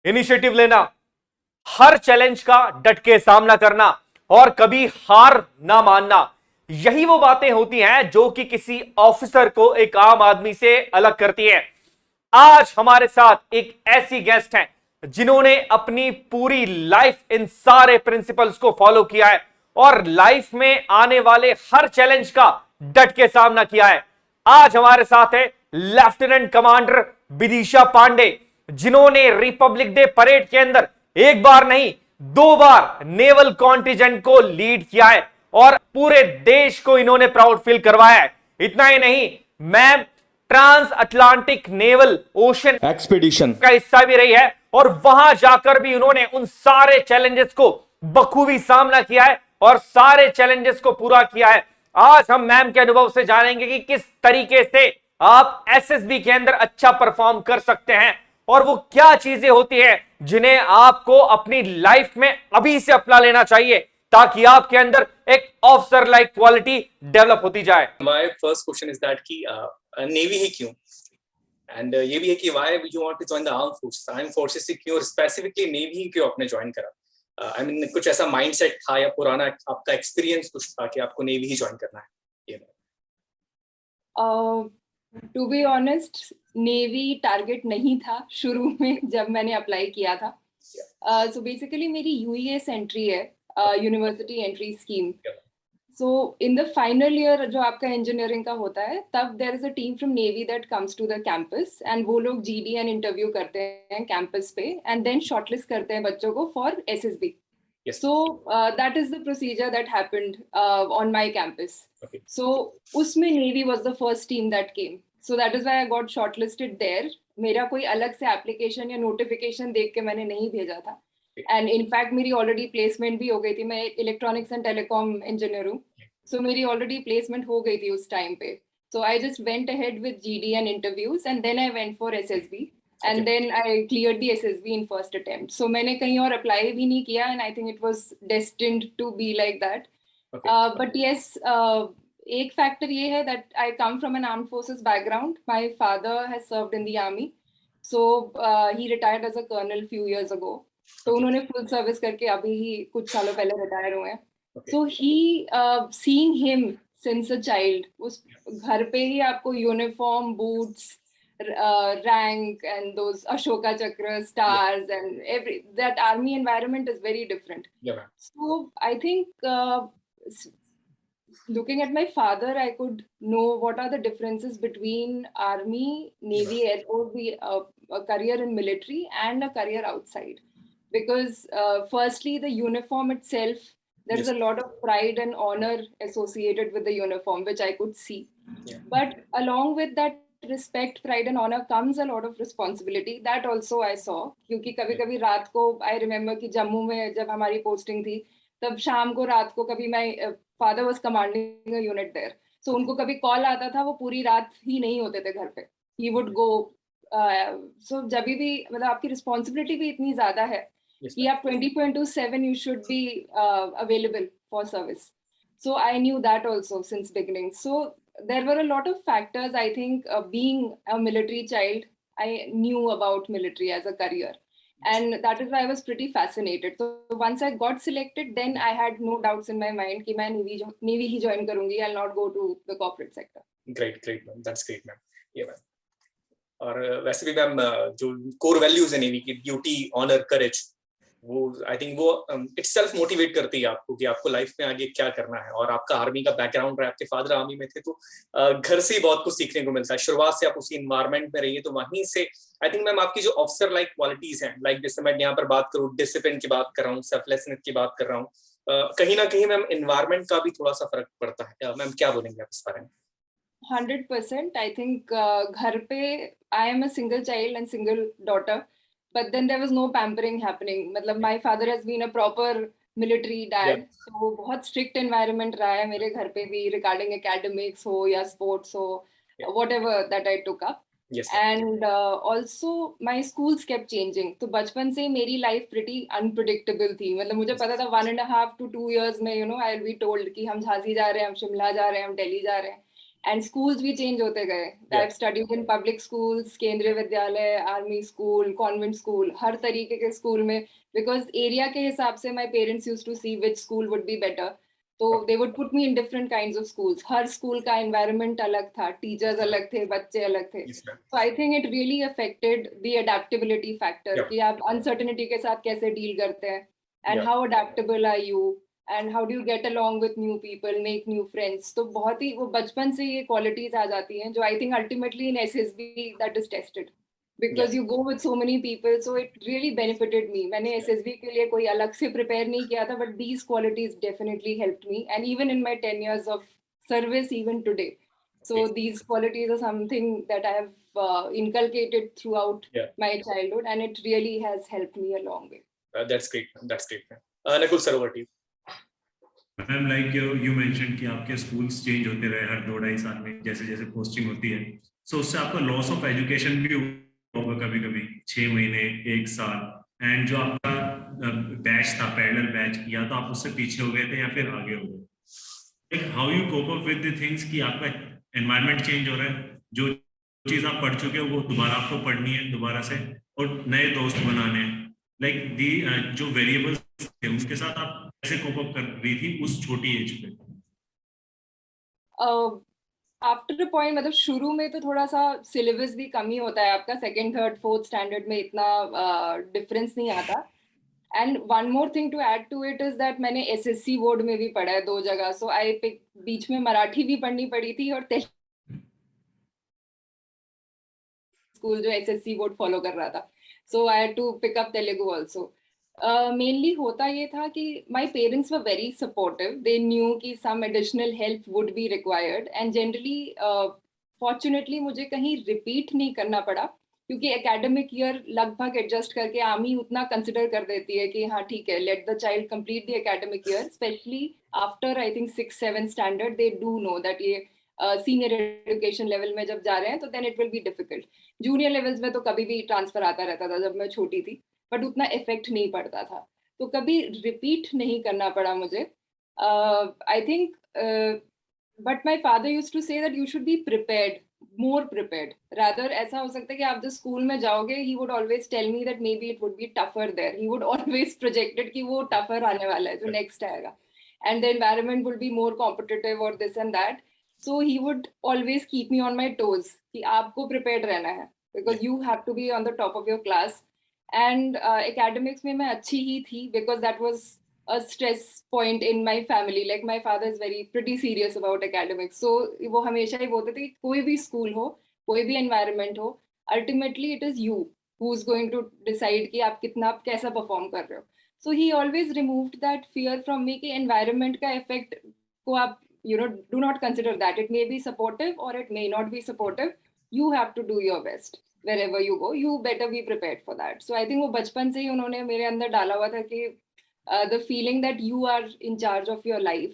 Initiative लेना, हर challenge का डट के सामना करना और कभी हार ना मानना, यही वो बातें होती हैं जो कि किसी ऑफिसर को एक आम आदमी से अलग करती है। आज हमारे साथ एक ऐसी गेस्ट हैं जिन्होंने अपनी पूरी लाइफ इन सारे प्रिंसिपल्स को फॉलो किया है और लाइफ में आने वाले हर चैलेंज का डट के सामना किया है। आज हमारे साथ है लेफ्टिनेंट कमांडर बिदिशा पांडे, जिन्होंने रिपब्लिक डे परेड के अंदर एक बार नहीं 2 बार नेवल कॉन्टिजेंट को लीड किया है और पूरे देश को इन्होंने प्राउड फील करवाया है। इतना ही नहीं, ma'am trans Atlantic naval ocean expedition का हिस्सा भी रही है और वहां जाकर भी उन्होंने उन सारे चैलेंजेस को बखूबी सामना किया है और सारे चैलेंजेस को पूरा किया है। आज हम मैम के अनुभव से जानेंगे कि किस तरीके से आप एसएसबी के अंदर अच्छा परफॉर्म कर सकते हैं और वो क्या चीजें होती हैं जिन्हें आपको अपनी लाइफ में अभी से अपना लेना चाहिए ताकि आपके अंदर एक ऑफिसर लाइक क्वालिटी डेवलप होती जाए। My first question is that कि नेवी ही क्यों, एंड ये भी है कि why you want to join the arm forces से क्यों, स्पेसिफिकली नेवी ही क्यों आपने ज्वाइन करा? आई मीन कुछ ऐसा माइंडसेट था या पुराना आपका एक्सपीरियंस कुछ था कि आपको नेवी ही ज्वाइन करना है? ये to be honest, navy target नहीं था शुरू में जब मैंने अप्लाई किया था। सो बेसिकली मेरी यूएस एंट्री है, university entry scheme. So in the final year जो आपका इंजीनियरिंग का होता है, तब there is a team from navy that comes to the campus and वो लोग जीडीएन इंटरव्यू करते हैं कैंपस पे एंड देन शॉर्टलिस्ट करते हैं बच्चों को for SSB. So that is the procedure that happened on my campus. Okay. So उसमें Navy was the first team that came. So that is why I got shortlisted there. मेरा कोई अलग से application या notification देख के मैंने नहीं भेजा था. And in fact मेरी already placement भी हो गई थी. मैं electronics and telecom engineer हूँ. So मेरी already placement हो गई थी उस time पे. So I just went ahead with GDN interviews and then I went for SSB. And then I cleared the SSB in first attempt. So मैंने कहीं और apply भी नहीं किया and I think it was destined to be like that. Okay. But yes, एक factor ये है that I come from an armed forces background. My father has served in the army. So he retired as a colonel few years ago. तो उन्होंने full service करके अभी ही कुछ सालों पहले retire हुए हैं. So he seeing him since a child, उस घर पे ही आपको uniform, boots, rank and those Ashoka Chakra stars and that army environment is very different. Yeah. So I think looking at my father, I could know what are the differences between army, navy, air force, a career in military and a career outside. Because firstly, the uniform itself, there's a lot of pride and honor associated with the uniform, which I could see. Yeah. But along with that respect, pride and honor comes a lot of responsibility. That also I saw. क्योंकि कभी-कभी रात को I remember कि जम्मू में जब हमारी posting थी, तब शाम को रात को कभी मैं father was commanding a unit there. So उनको कभी कॉल आता था, वो पूरी रात ही नहीं होते थे घर पे. He would go. So जब भी मतलब आपकी रिस्पॉन्सिबिलिटी भी इतनी ज्यादा है कि आप 24/7 you should be available for service. So I knew that also since beginning. So there were a lot of factors. I think being a military child, I knew about military as a career. And that is why I was pretty fascinated. So once I got selected, then I had no doubts in my mind कि मैं Navy ही join करूँगी. I'll not go to the corporate sector. Great, ma'am. That's great, ma'am. Yeah, ma'am. और वैसे भी ma'am जो core values है navy की, duty, honor, courage, वो आई थिंक वो इटसेल्फ मोटिवेट करती है आपको कि आपको लाइफ में आगे क्या करना है। और आपका आर्मी का बैकग्राउंड रहा, आपके फादर आर्मी में थे, तो घर से ही बहुत कुछ सीखने को मिलता है। शुरुआत से आप उसी एनवायरनमेंट में रहिए, तो वहीं से आई थिंक मैम आपकी जो ऑफिसर लाइक क्वालिटीज हैं, लाइक जैसे मैं यहाँ पर बात करूँ, डिसिप्लिन की बात कर रहा हूँ, सेल्फलेसनेस की बात कर रहा हूँ, कहीं ना कहीं मैम एनवायरनमेंट का भी थोड़ा सा फर्क पड़ता है। मैम क्या बोलेंगे आप इस बारे में? 100%. I think घर पे I am a single child and single daughter. But then there was no pampering happening. मतलब my father has been a proper military dad. So बहुत strict environment रहा है मेरे घर पे भी regarding academics हो या sports हो, whatever that I took up. Yes. And also my schools kept changing. तो बचपन से मेरी life pretty unpredictable थी. मतलब मुझे पता था 1.5 to 2 years में I'll be told कि हम झांसी जा रहे हैं, हम शिमला जा रहे हैं, हम दिल्ली जा रहे हैं. एंड स्कूल्स भी चेंज होते गए. I have studied in public schools, Kendriya Vidyalaya, army school, convent school, हर तरीके के स्कूल में, बिकॉज एरिया के हिसाब से my parents use to see which school would be better. तो they would put me in different kinds of schools. हर school का एनवायरनमेंट अलग था, टीचर्स अलग थे, बच्चे अलग थे. So I think it really affected the adaptability factor कि आप uncertainty के साथ कैसे deal करते हैं, and how adaptable are you, and how do you get along with new people, make new friends. तो बहुत ही वो बचपन से ये qualities आ जाती हैं जो I think ultimately in SSB that is tested because you go with so many people, so it really benefited me. मैंने SSB के लिए कोई अलग से prepare नहीं किया था, but these qualities definitely helped me, and even in my 10 years of service, even today. So these qualities are something that I have inculcated throughout my childhood, and it really has helped me a long way. That's great. That's great. Nakul sir, over to you. Ma'am, like you mention कि आपके schools change होते रहे हर 2-2.5 साल में जैसे जैसे posting होती है, सो उससे आपका लॉस ऑफ एजुकेशन भी होगा कभी कभी 6 महीने 1 साल, एंड जो आपका बैच था पैरेलल बैच, या तो आप उससे पीछे हो गए थे या फिर आगे हो गए. Like how you cope up with the things कि आपका एनवायरनमेंट चेंज हो रहा है, जो चीज आप पढ़ चुके हो वो दोबारा आपको पढ़नी है दोबारा से, और नए दोस्त बनाने हैं. लाइक दी जो वेरिएबल्स थे उनके साथ आप कैसे कोप अप कर रही थी उस छोटी एज पे? आफ्टर अ पॉइंट, मतलब शुरू में तो थोड़ा सा सिलेबस भी कम ही होता है आपका, 2nd, 3rd, 4th स्टैंडर्ड में इतना डिफरेंस नहीं आता. And one more thing to add to it is that मैंने SSC बोर्ड में भी पढ़ा है 2 जगह. सो आई पिक, बीच में मराठी भी पढ़नी पड़ी थी और स्कूल जो SSC बोर्ड फॉलो कर रहा था. So I had to pick up Telugu also. Mainly होता ये था कि my parents were very supportive. They knew कि some additional help would be required, and generally fortunately मुझे कहीं रिपीट नहीं करना पड़ा, क्योंकि एकेडमिक ईयर लगभग एडजस्ट करके आर्मी उतना कंसिडर कर देती है कि हाँ ठीक है, let the child complete the academic year. Specially after I think 6th 7th standard they do know that ये सीनियर एजुकेशन लेवल में जब जा रहे हैं तो then it will be difficult. Junior levels में तो कभी भी ट्रांसफर आता रहता था जब मैं छोटी थी, बट उतना इफेक्ट नहीं पड़ता था. तो कभी रिपीट नहीं करना पड़ा मुझे. I think, but my father used to say that you should be prepared, more prepared. Rather ऐसा हो सकता है कि आप जब स्कूल में जाओगे, he would always tell me that maybe it would be tougher there. He would always projected कि वो टफर आने वाला है जो नेक्स्ट आएगा, and the environment will be more competitive और this and that. So he would always keep me on my toes कि आपको प्रिपेयर्ड रहना है, because you have to be on the top of your class. And academics में मैं अच्छी ही थी, because that was a stress point in my family. Like my father is very pretty serious about academics, so वो हमेशा ही बोलते थे कि कोई भी स्कूल हो, कोई भी environment हो, ultimately it is you who's going to decide कि आप कितना, आप कैसा perform कर रहे हो. So he always removed that fear from me कि environment का effect को आप do not consider that. It may be supportive or it may not be supportive. You have to do your best. Wherever you go, you better be prepared for that. So I think वो बचपन से ही उन्होंने मेरे अंदर डाला हुआ था कि the feeling that you are in charge of your life.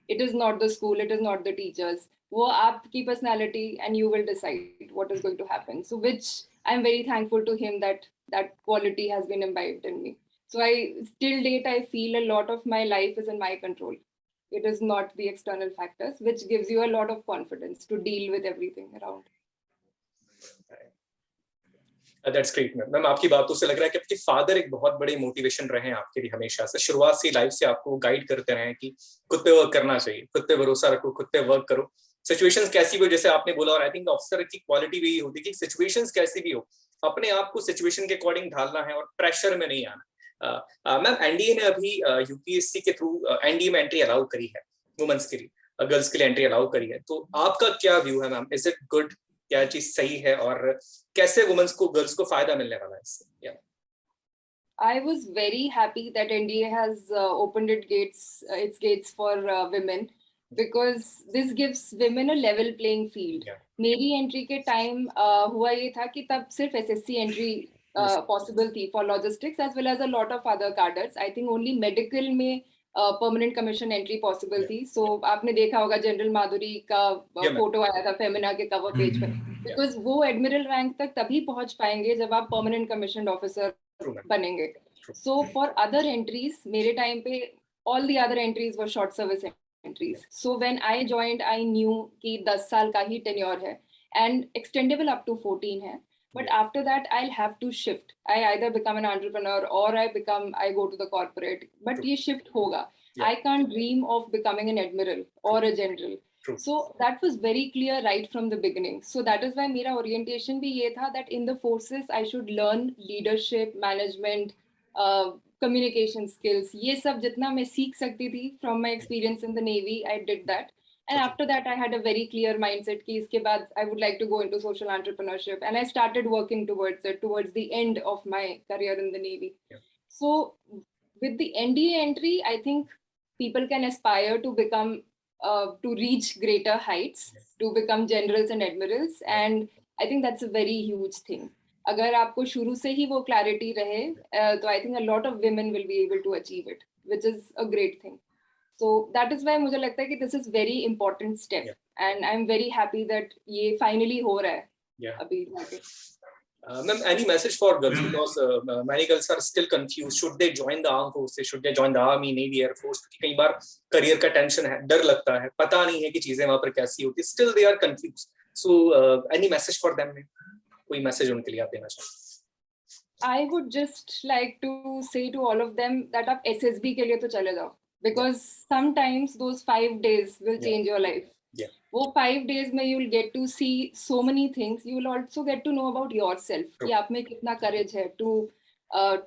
It is not the school, it is not the teachers. वो आपकी personality, and you will decide what is going to happen. So which I'm very thankful to him that quality has been imbibed in me. So till date, I feel a lot of my life is in my control. It is not the external factors, which gives you a lot of confidence to deal with everything around. That's great, ma'am. आपकी बातों से लग रहा है कि आपके father एक बहुत बड़े मोटिवेशन रहे हैं आपके लिए हमेशा से, शुरुआत से लाइफ से आपको गाइड करते रहे कि खुद पे वर्क करना चाहिए, खुद पे भरोसा रखो, खुद पे वर्क करो, सिचुएशंस कैसी भी हो, जैसे आपने बोला. और आई थिंक ऑफिसर की क्वालिटी भी होती है कि सिचुएशंस कैसी भी हो, अपने आप को सिचुएशन के अकॉर्डिंग ढालना है और प्रेशर में नहीं आना. मैम, एनडीए ने अभी यूपीएससी के थ्रू एनडीए में एंट्री अलाउ करी है वुमेन्स के लिए, गर्ल्स के लिए एंट्री अलाउ करी है. तो आपका क्या व्यू है मैम? Is it good? क्या चीज सही है और कैसे वुमेन्स को, गर्ल्स को फायदा मिलने वाला है इससे? I was very happy that NDA has opened its gates for women, because this gives women a level playing field. मेरी एंट्री के टाइम हुआ ये था कि तब सिर्फ SSC एंट्री पॉसिबल थी for logistics as well as a lot of other cadres. I think only medical में परमानेंट कमीशन एंट्री पॉसिबल थी. सो आपने देखा होगा जनरल माधुरी का फोटो आया था फेमिना के कवर पेज पे, बिकॉज वो एडमिरल रैंक तक तभी पहुंच पाएंगे जब आप परमानेंट कमीशन ऑफिसर बनेंगे. सो फॉर अदर एंट्रीज मेरे टाइम पे all the other entries were short service entries. So when I joined, I knew कि 10 साल का ही tenure है and extendable up to 14 है. But after that, I'll have to shift. I either become an entrepreneur or I go to the corporate. But ये shift होगा. I can't dream of becoming an admiral or a general. So that was very clear right from the beginning. So that is why मेरा orientation भी ये था that in the forces I should learn leadership, management, communication skills. ये सब जितना मैं सीख सकती थी from my experience in the Navy, I did that. And after that, I had a very clear mindset कि इसके बाद I would like to go into social entrepreneurship. And I started working towards it towards the end of my career in the Navy. So with the NDA entry, I think people can aspire to become, to reach greater heights, to become generals and admirals. And I think that's a very huge thing. अगर आपको शुरू से ही वो clarity रहे, तो I think a lot of women will be able to achieve it, which is a great thing. So that is why मुझे लगता है कि this is very important step, and I'm very happy that ये finally हो रहा है अभी जाके. Ma'am, any message for girls, because many girls are still confused. Should they join the armed forces? Should they join the army, navy, air force? क्योंकि कई बार career का tension है, डर लगता है, पता नहीं है कि चीजें वहाँ पर कैसी होती. Still they are confused. So any message for them? कोई message उनके लिए आप देना चाहें? I would just like to say to all of them that आप SSB के लिए तो चले जाओ, because sometimes those 5 days will change your life. वो 5 days में you'll get to see so many things. You will also get to know about yourself. कि आप में कितना courage है to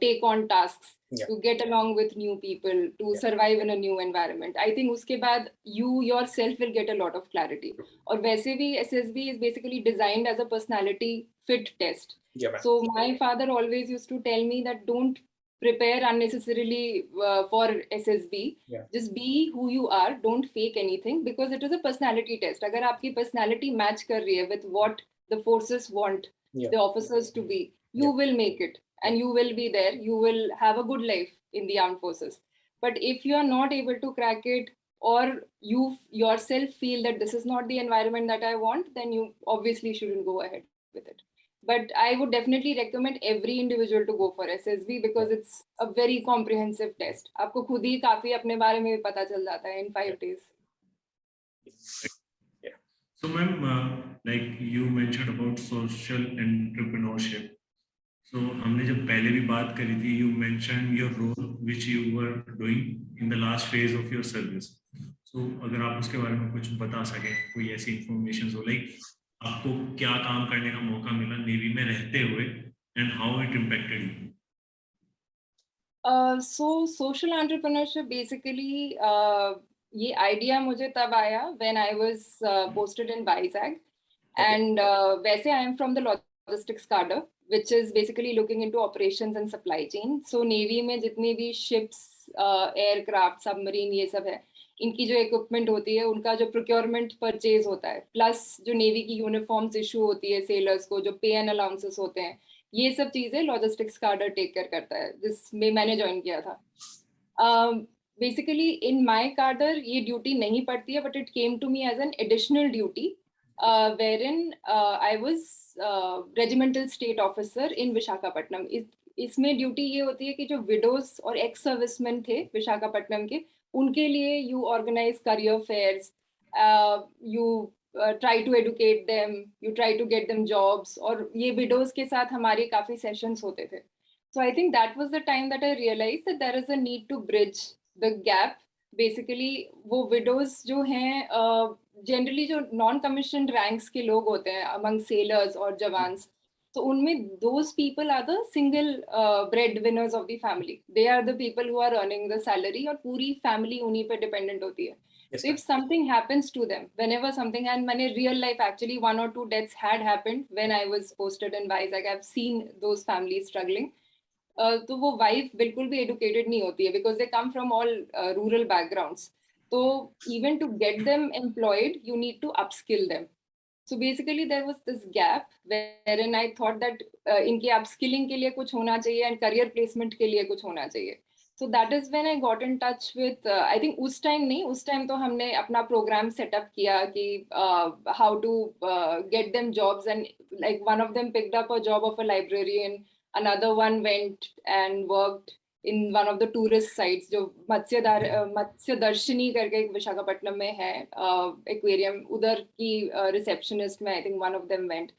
take on tasks, to get along with new people, to survive in a new environment. I think उसके बाद you yourself will get a lot of clarity. और वैसे भी SSB is basically designed as a personality fit test. So my father always used to tell me that don't prepare unnecessarily for SSB. Just be who you are. Don't fake anything, because it is a personality test. अगर आपकी personality match कर रही है with what the forces want the officers to be, you will make it and you will be there. You will have a good life in the armed forces. But if you are not able to crack it, or you yourself feel that this is not the environment that I want, then you obviously shouldn't go ahead with it. But I would definitely recommend every individual to go for SSB, because it's a very comprehensive test. आपको खुद ही काफी अपने बारे में पता चल जाता है in 5 days. So ma'am, like you mentioned about social entrepreneurship. So हमने जब पहले भी बात करी थी, you mentioned your role which you were doing in the last phase of your service. So अगर आप उसके बारे में कुछ बता सकें, कोई ऐसी information हो, like आपको क्या काम करने का मौका मिला नेवी में रहते हुए, and how it impacted you? So social entrepreneurship basically, ये idea मुझे तब आया when I was posted in Vizag, and वैसे I am from the logistics cadre, which is basically looking into operations and supply chain. So Navy में जितने भी ships, aircraft, submarine ये सब है, इनकी जो equipment होती है, उनका जो procurement purchase होता है, plus जो Navy की uniforms issue होती है sailors को, जो pay and allowances होते हैं, ये सब चीजें logistics cadre take care करता है, जिसमें मैंने join किया था. Basically in my cadre ये duty नहीं पड़ती है, but it came to me as an additional duty, wherein I was regimental state officer in Visakhapatnam. इसमें ड्यूटी ये होती है कि जो विडोज और एक्स सर्विसमैन थे विशाखापट्टनम के, उनके लिए you organise career fairs, you try to educate them, you try to get them jobs, और ये विडोज के साथ हमारे काफी सेशंस होते थे. So I think that was the time that I realise that there is a need to bridge the gap. Basically वो widows जो हैं, जनरली जो नॉन कमीशन रैंक्स के लोग होते हैं अमंग सेलर्स और जवान्स, तो उनमें those people are the single breadwinners of the family. They are the people who are earning the salary, और पूरी family उन्हीं पे dependent होती है. So if something happens to them, whenever something, and मैंने real life actually 1 or 2 deaths had happened when I was posted in Vizag. I've seen those families struggling. तो वो wife बिल्कुल भी educated नहीं होती है, because they come from all rural backgrounds. So even to get them employed, you need to upskill them. So basically there was this gap wherein I thought that इनके upskilling के लिए कुछ होना चाहिए and career placement के लिए कुछ होना चाहिए. So that is when I got in touch with, I think उस time तो हमने अपना program set up किया कि how to get them jobs, and like one of them picked up a job of a librarian, another one went and worked in one of the tourist sites, जो मत्स्य दर्शनी करके एक विशाखापट्टनम में है aquarium, उधर की रिसेप्शनिस्ट में I think one of them went.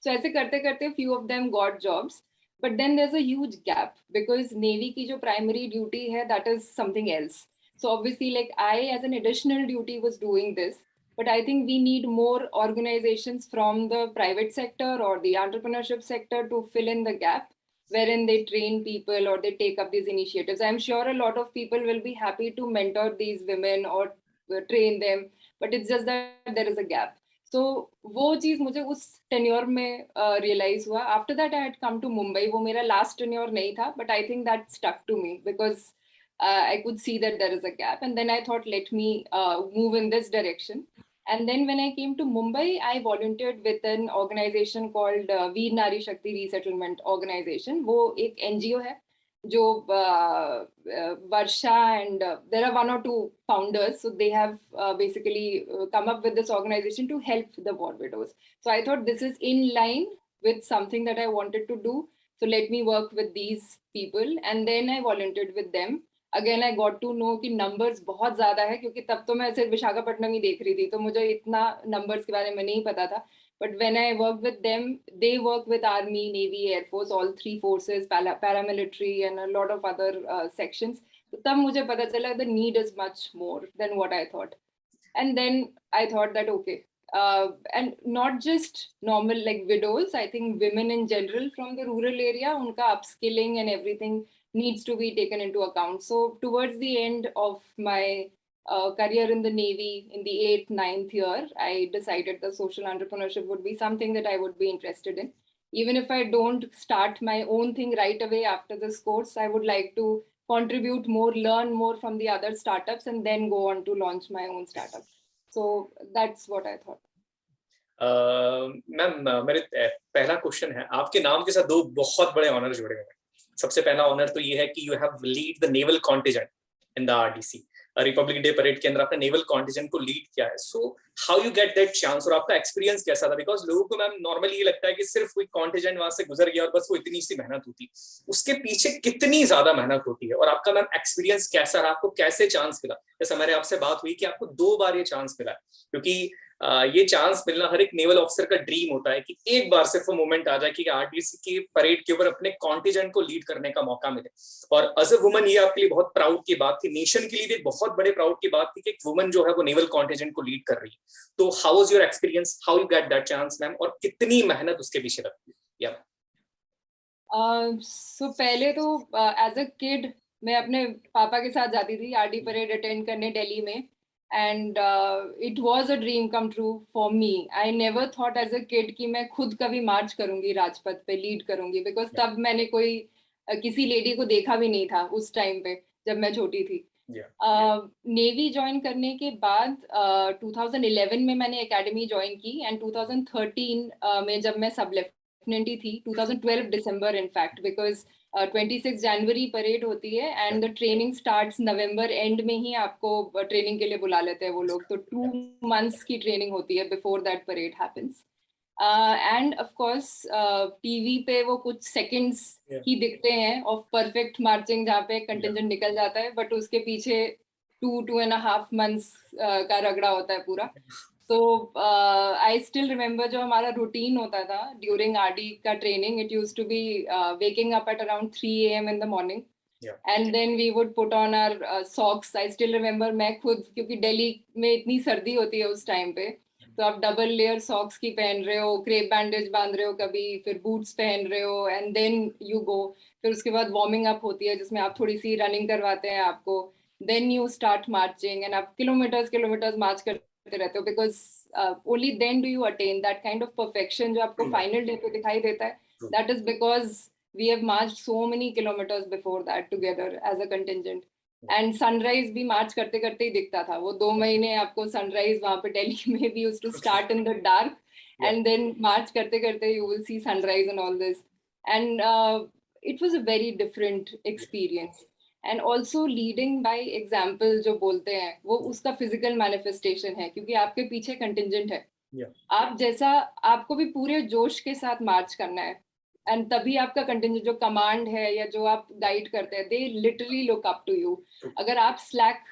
So ऐसे करते करते few of them got jobs, but then there's a huge gap because Navy की जो primary duty है that is something else. So obviously like I as an additional duty was doing this, but I think we need more organizations from the private sector or the entrepreneurship sector to fill in the gap, wherein they train people or they take up these initiatives. I'm sure a lot of people will be happy to mentor these women or train them, but it's just that there is a gap. So वो चीज मुझे उस tenure में realize हुआ. After that I had come to Mumbai. वो मेरा last tenure नहीं था, but I think that stuck to me because I could see that there is a gap. And then I thought, let me move in this direction. And then when I came to Mumbai, I volunteered with an organization called Veer Nari Shakti Resettlement Organization. वो एक NGO है जो Varsha and there are one or two founders. So they have basically come up with this organization to help the war widows. So I thought this is in line with something that I wanted to do. So let me work with these people. And then I volunteered with them. Again, I got to know कि numbers बहुत ज़्यादा है, क्योंकि तब तो मैं सिर्फ विशाखापट्टनम ही देख रही थी, तो मुझे इतना numbers के बारे में नहीं पता था. But when I worked with them, they work with Army, Navy, Air Force, all three forces, paramilitary and a lot of other sections. तो तब मुझे पता चला the need is much more than what I thought. And then I thought that okay, and not just normal like widows, I think women in general from the rural area, unka upskilling and everything needs to be taken into account. So towards the end of my career in the Navy, in the 8th, 9th year, I decided that social entrepreneurship would be something that I would be interested in. Even if I don't start my own thing right away after this course, I would like to contribute more, learn more from the other startups, and then go on to launch my own startup. So that's what I thought. Ma'am मेरे पहला question है, आपके नाम के साथ दो बहुत बड़े ऑनर जुड़े हुए हैं. सबसे पहला ऑनर तो ये है कि you have lead the naval contingent in the RDC. Republic day parade के अंदर आपने नेवल कॉन्टिजेंट को लीड किया है. So how you get that chance, और आपका एक्सपीरियंस कैसा था? बिकॉज लोगों को मैम नॉर्मली ये लगता है कि सिर्फ कोई कॉन्टिजेंट वहां से गुजर गया और बस वो इतनी सी मेहनत होती, उसके पीछे कितनी ज्यादा मेहनत होती है. और आपका मैम एक्सपीरियंस कैसा रहा, आपको कैसे चांस मिला? जैसे हमारे आपसे बात हुई कि आपको 2 बार ये चांस मिला, क्योंकि ये चांस मिलना हर एक नेवल ऑफिसर का ड्रीम होता है कि एक बार सिर्फ वो मोमेंट आ जाए कि आरडीसी की परेड के ऊपर अपने कॉन्टिजेंट को लीड करने का मौका मिले. और एज अ वुमन ये आपके लिए बहुत प्राउड की बात थी, नेशन के लिए भी बहुत बड़े प्राउड की बात थी कि एक वुमन जो है वो नेवल कॉन्टिजेंट को लीड कर रही है. तो how was your experience, how you get that chance ma'am, और कितनी मेहनत उसके पीछे लगती है? सो पहले तो एज अ किड मैं अपने पापा के साथ जाती थी आरडी परेड अटेंड करने दिल्ली में. And it was a dream come true for me. I never thought as a kid कि मैं खुद कभी मार्च करूंगी राजपथ पे, लीड करूंगी, because तब मैंने कोई किसी लेडी को देखा भी नहीं था उस टाइम पे जब मैं छोटी थी. नेवी ज्वाइन करने के बाद 2011 में मैंने एकेडमी ज्वाइन की, एंड 2013 में जब मैं सब लेफ्टिनेंट ही थी, 2012 दिसंबर इनफैक्ट, बिकॉज 26 जनवरी परेड होती है and the training starts November and में ही आपको ट्रेनिंग के लिए बुला लेते हैं वो लोग. तो 2 months की ट्रेनिंग होती है before that parade happens. End of course TV पे वो कुछ सेकंड्स ही दिखते हैं ऑफ परफेक्ट मार्चिंग जहाँ पे कंटिंजेंट निकल जाता है, बट उसके पीछे 2.5 months का रगड़ा होता है पूरा. तो आई स्टिल रिमेम्बर जो हमारा रूटीन होता था ड्यूरिंग आरडी का training, it used to be waking up at around 3 AM in the morning, and then we would put on our socks. I still remember मैं खुद, क्योंकि दिल्ली में इतनी सर्दी होती है उस टाइम पे, तो आप डबल लेयर सॉक्स की पहन रहे हो, क्रेप बैंडेज बांध रहे हो कभी, फिर बूट्स पहन रहे हो, एंड देन यू गो. फिर उसके बाद वार्मिंग अप होती है जिसमें आप थोड़ी सी रनिंग करवाते हैं आपको, then you start marching, and आप किलोमीटर्स मार्च करते रहते हो, because only then do you attain that kind of perfection जो आपको फाइनल डे पे दिखाई देता है. That is because we have marched so many kilometers before that together as a contingent. And sunrise भी मार्च करते करते ही दिखता था. वो 2 महीने आपको सनराइज वहाँ पे दिल्ली में भी used to start in the dark, and then मार्च करते करते you will see sunrise and all this. And it was a very different experience. And also leading by example जो बोलते हैं वो उसका physical manifestation है, क्योंकि आपके पीछे contingent है. आप जैसा, आपको भी पूरे जोश के साथ मार्च करना है, एंड तभी आपका कंटिंजेंट जो कमांड है या जो आप गाइड करते हैं, they literally look up to you. अगर आप स्लैक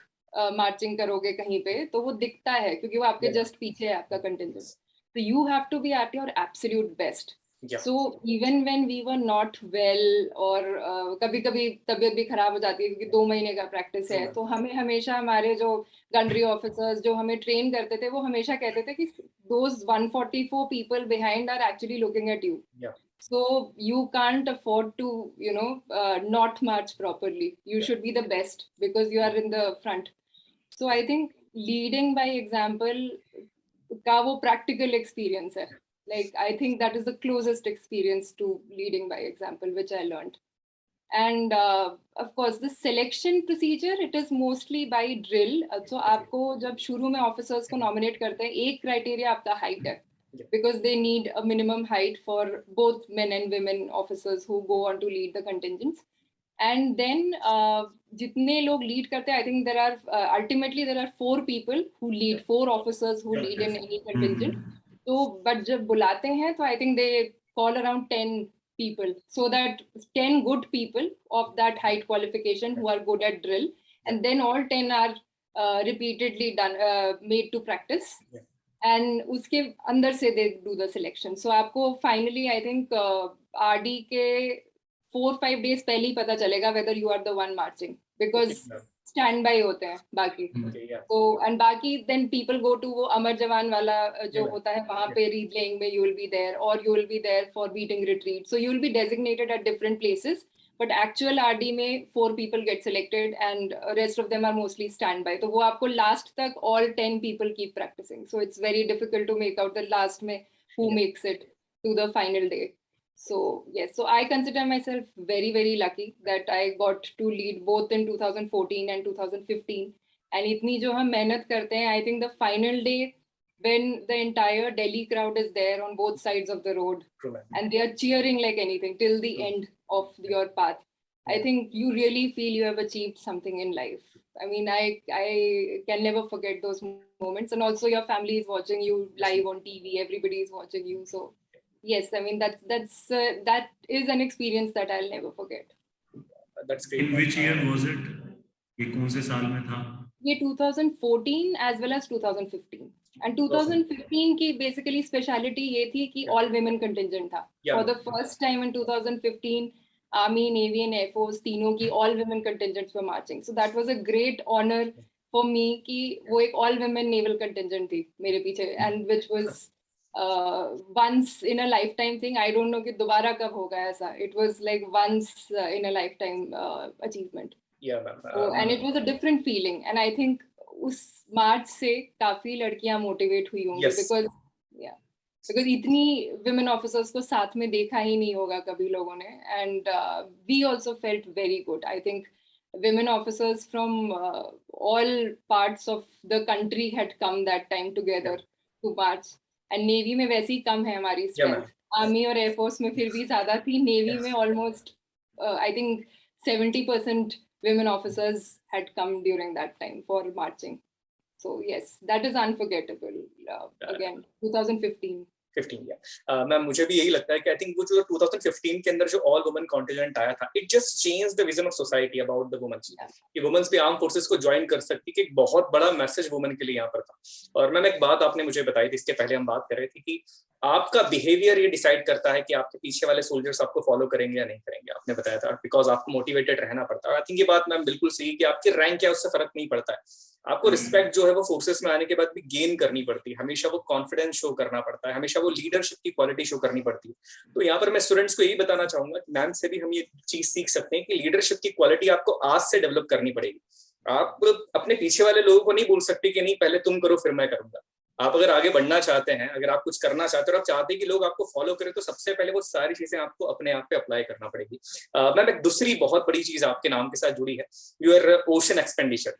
मार्चिंग करोगे कहीं पे तो वो दिखता है क्योंकि वो आपके जस्ट पीछे है आपका contingent. So you have to be at your absolute best. Yeah. So even when we were not well और कभी कभी तबीयत भी खराब हो जाती है क्योंकि 2 महीने का प्रैक्टिस है, तो हमें हमेशा हमारे जो गनरी ऑफिसर्स जो हमें ट्रेन करते थे वो हमेशा कहते थे कि those 144 people behind are actually looking at you. Yeah. So you can't afford to, not march properly. You should be the best because you are in the front. So I think leading by example का वो practical experience है. Like I think that is the closest experience to leading by example which I learned. And of course the selection procedure, it is mostly by drill. So आपको जब शुरू में officers को nominate करते हैं, एक criteria आपका height है. Because they need a minimum height for both men and women officers who go on to lead the contingents. And then jitne log lead karte, I think there are ultimately there are 4 people who lead, 4 officers who lead in any contingent. So but jab bulate hain, so I think they call around 10 people, so that 10 good people of that height qualification who are good at drill, and then all 10 are repeatedly done, made to practice. And उसके अंदर से they do the selection. So आपको finally I think RD के 4-5 days पहले ही पता चलेगा whether you are the one marching, because standby होते हैं बाकी. So and बाकी then people go to वो अमर जवान वाला जो होता है वहाँ पे relaying में you will be there, or you will be there for beating retreat. So you will be designated at different places. But actual RD में 4 people get selected and rest of them are mostly standby. तो वो आपको last तक all 10 people keep practicing. So it's very difficult to make out the last में who makes it to the final day. So yes, so I consider myself very, very lucky that I got to lead both in 2014 and 2015. And इतनी जो हम मेहनत करते हैं, I think the final day when the entire Delhi crowd is there on both sides of the road and they are cheering like anything till the end of your path, I think you really feel you have achieved something in life. I mean, I can never forget those moments. And also your family is watching you live on TV, everybody is watching you. So yes, I mean, that is an experience that I'll never forget. That's great. In which year was it? ये कौन से साल में था? ये 2014 as well as 2015. And 2015 की basically speciality ये थी कि all women contingent था. For the first time in 2015, Army, Navy and Air Force तीनों की all women contingents were marching. So that was a great honor for me कि वो एक all women naval contingent थी मेरे पीछे, and which was once in a lifetime thing. I don't know कि दोबारा कब होगा ऐसा. It was like once in a lifetime achievement. Yeah, ma'am. And it was a different feeling, and I think उस मार्च से काफी लड़कियां मोटिवेट हुई होंगी. Because इतनी women officers को साथ में देखा ही नहीं होगा कभी लोगों ने, and we also felt very good. I think women officers from all parts of the country had come that time together to march. And Navy में वैसे ही कम है हमारी strength. Army और Air Force में फिर भी ज्यादा थी. Navy में almost I think 70% women officers had come during that time for marching. So yes, that is unforgettable. Again, 2015. 15, yeah. Ma'am मुझे भी यही लगता है कि आई थिंक वो जो 2015 के अंदर जो ऑल वुमेन कॉन्टिजेंट आया था, it just change the vision of society about the womens, कि वुमेन्स भी आर्म फोर्सेस को ज्वाइन कर सकती, कि एक बहुत बड़ा मैसेज वुमेन के लिए यहाँ पर था. और मैम एक बात आपने मुझे बताई थी, इसके पहले हम बात कर रहे थे कि आपका बिहेवियर ये डिसाइड करता है कि आपके पीछे वाले सोल्जर्स आपको फॉलो करेंगे या नहीं करेंगे. आपने बताया था बिकॉज आपको मोटिवेटेड रहना पड़ता है. आई थिंक ये बात मैम बिल्कुल सही कि आपकी रैंक क्या उससे फर्क नहीं पड़ता है. आपको रिस्पेक्ट जो है वो फोर्सेस में आने के बाद भी गेन करनी पड़ती है. हमेशा वो कॉन्फिडेंस शो करना पड़ता है, हमेशा वो लीडरशिप की क्वालिटी शो करनी पड़ती है. तो यहाँ पर मैं स्टूडेंट्स को यही बताना चाहूंगा कि मैम से भी हम ये चीज सीख सकते हैं कि लीडरशिप की क्वालिटी आपको आज से डेवलप करनी पड़ेगी. आप अपने पीछे वाले लोगों को नहीं बोल सकते कि नहीं पहले तुम करो फिर मैं करूंगा. आप अगर आगे बढ़ना चाहते हैं, अगर आप कुछ करना चाहते हो और आप चाहते हैं कि लोग आपको फॉलो करें, तो सबसे पहले वो सारी चीजें आपको अपने आप पे अप्लाई करना पड़ेगी. मैम एक दूसरी बहुत बड़ी चीज आपके नाम के साथ जुड़ी है, योर ओशन एक्सपेंडिचर.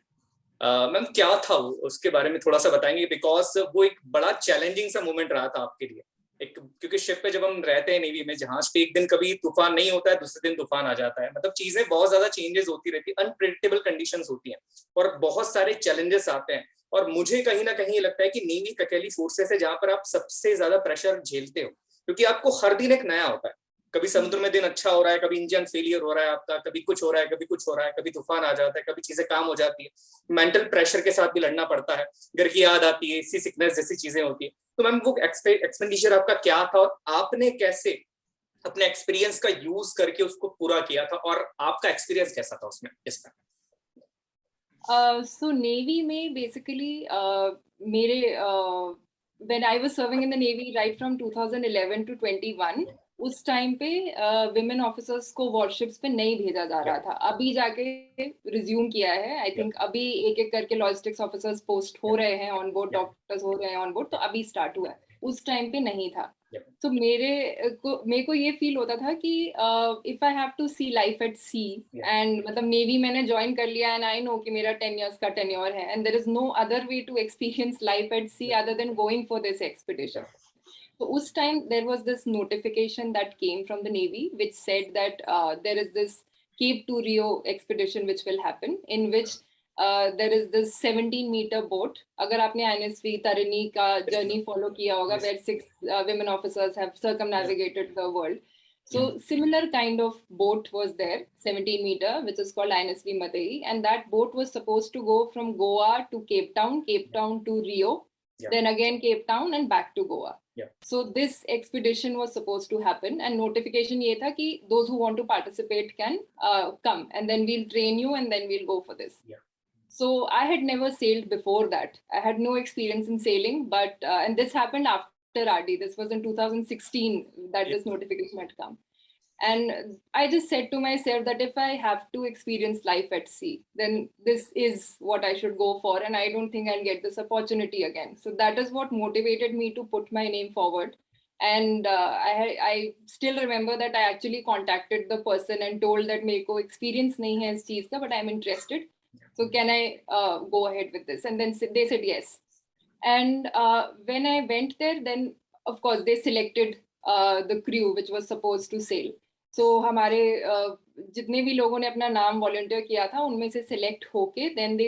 मैम क्या था वो, उसके बारे में थोड़ा सा बताएंगे, बिकॉज वो एक बड़ा चैलेंजिंग सा मोमेंट रहा था आपके लिए. एक क्योंकि शिप पे जब हम रहते हैं नेवी में, जहाज पे एक दिन कभी तूफान नहीं होता है, दूसरे दिन तूफान आ जाता है. मतलब चीजें बहुत ज्यादा चेंजेस होती रहती है, अनप्रेडिक्टेबल कंडीशंस होती हैं और बहुत सारे चैलेंजेस आते हैं. और मुझे कहीं ना कहीं लगता है कि नेवी एक अकेली फोर्सेस है जहां पर आप सबसे ज्यादा प्रेशर झेलते हो, क्योंकि आपको हर दिन एक नया होता है. कभी समुद्र में दिन अच्छा हो रहा है, कभी इंजन फेलियर हो रहा है आपका, कभी कुछ हो रहा है, कभी कुछ हो रहा है, कभी तूफान आ जाता है, कभी चीजें काम हो जाती है, मेंटल प्रेशर के साथ भी लड़ना पड़ता है, घर की याद आती है, सी सिकनेस जैसी चीजें होती है। तो मैम वो एक्सपेंडिचर आपका क्या था और आपने कैसे अपने एक्सपीरियंस का यूज करके उसको पूरा किया था, और आपका एक्सपीरियंस कैसा था उसमें इसका? So Navy में basically मेरे when I was serving in the Navy right from 2011 to 21, उस टाइम पे विमेन ऑफिसर्स को वॉरशिप्स पे नहीं भेजा जा रहा था। अभी जाके रिज्यूम किया है, आई थिंक अभी एक एक करके लॉजिस्टिक्स ऑफिसर्स पोस्ट हो रहे हैं ऑन बोर्ड, डॉक्टर्स हो रहे हैं ऑन बोर्ड, तो अभी स्टार्ट हुआ है, उस टाइम पे नहीं था। तो मेरे को ये फील होता था कि if I have to see life at sea, and मतलब नेवी मैंने ज्वाइन कर लिया एंड आई नो कि मेरा 10 years का टेन्योर है, and there is no other way to experience life at sea other than going for this expedition. So उस time there was this notification that came from the Navy which said that there is this Cape to Rio expedition which will happen, in which there is this 17-meter boat. अगर आपने INSV Tarini का journey follow किया होगा, where 6 women officers have circumnavigated the world. So similar kind of boat was there, 17-meter, which is called INSV Madai, and that boat was supposed to go from Goa to Cape Town to Rio, then again Cape Town and back to Goa. So this expedition was supposed to happen, and notification ये था कि those who want to participate can come, and then we'll train you and then we'll go for this. So I had never sailed before that. I had no experience in sailing, but and this happened after RD. This was in 2016 that this notification had come. And I just said to myself that if I have to experience life at sea, then this is what I should go for, and I don't think I'll get this opportunity again. So that is what motivated me to put my name forward. And I still remember that I actually contacted the person and told that मेरे को experience नहीं है इस चीज का, but I'm interested. So can I go ahead with this? And then they said yes. And when I went there, then of course they selected the crew which was supposed to sail. So हमारे जितने भी लोगों ने अपना नाम volunteer किया था, उनमें से सेलेक्ट होके then they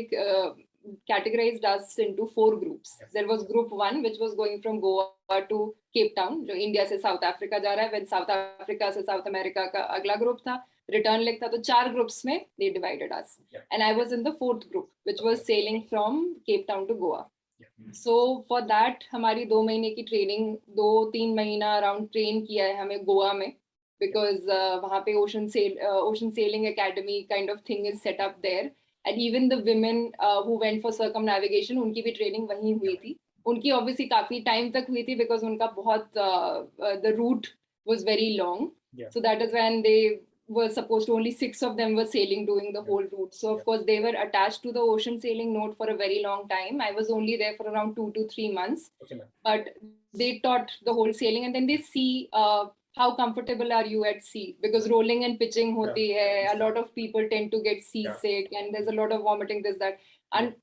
categorized us into 4 groups. There was group 1 which was going from Goa to Cape Town, जो इंडिया से साउथ अफ्रीका जा रहा है, when साउथ अफ्रीका से साउथ अमेरिका का अगला ग्रुप था, रिटर्न लेग था, तो 4 ग्रुप्स में they divided us. And I was in the 4th group which was sailing from Cape Town to Goa. So for that हमारी 2 महीने की ट्रेनिंग, 2-3 महीना अराउंड ट्रेन किया है हमें गोवा में, because वहाँ पे ocean sailing academy kind of thing is set up there, and even the women who went for circumnavigation, उनकी भी ट्रेनिंग वहीं हुई थी. उनकी obviously काफी टाइम तक हुई थी because उनका बहुत the route was very long. So that is when they were supposed to, only 6 of them were sailing doing the whole route. So of course they were attached to the ocean sailing note for a very long time. I was only there for around 2 to 3 months. But they taught the whole sailing, and then they see how comfortable are you at sea, because rolling and pitching hoti hai, a lot of people tend to get seasick, and there's a lot of vomiting, this, that. And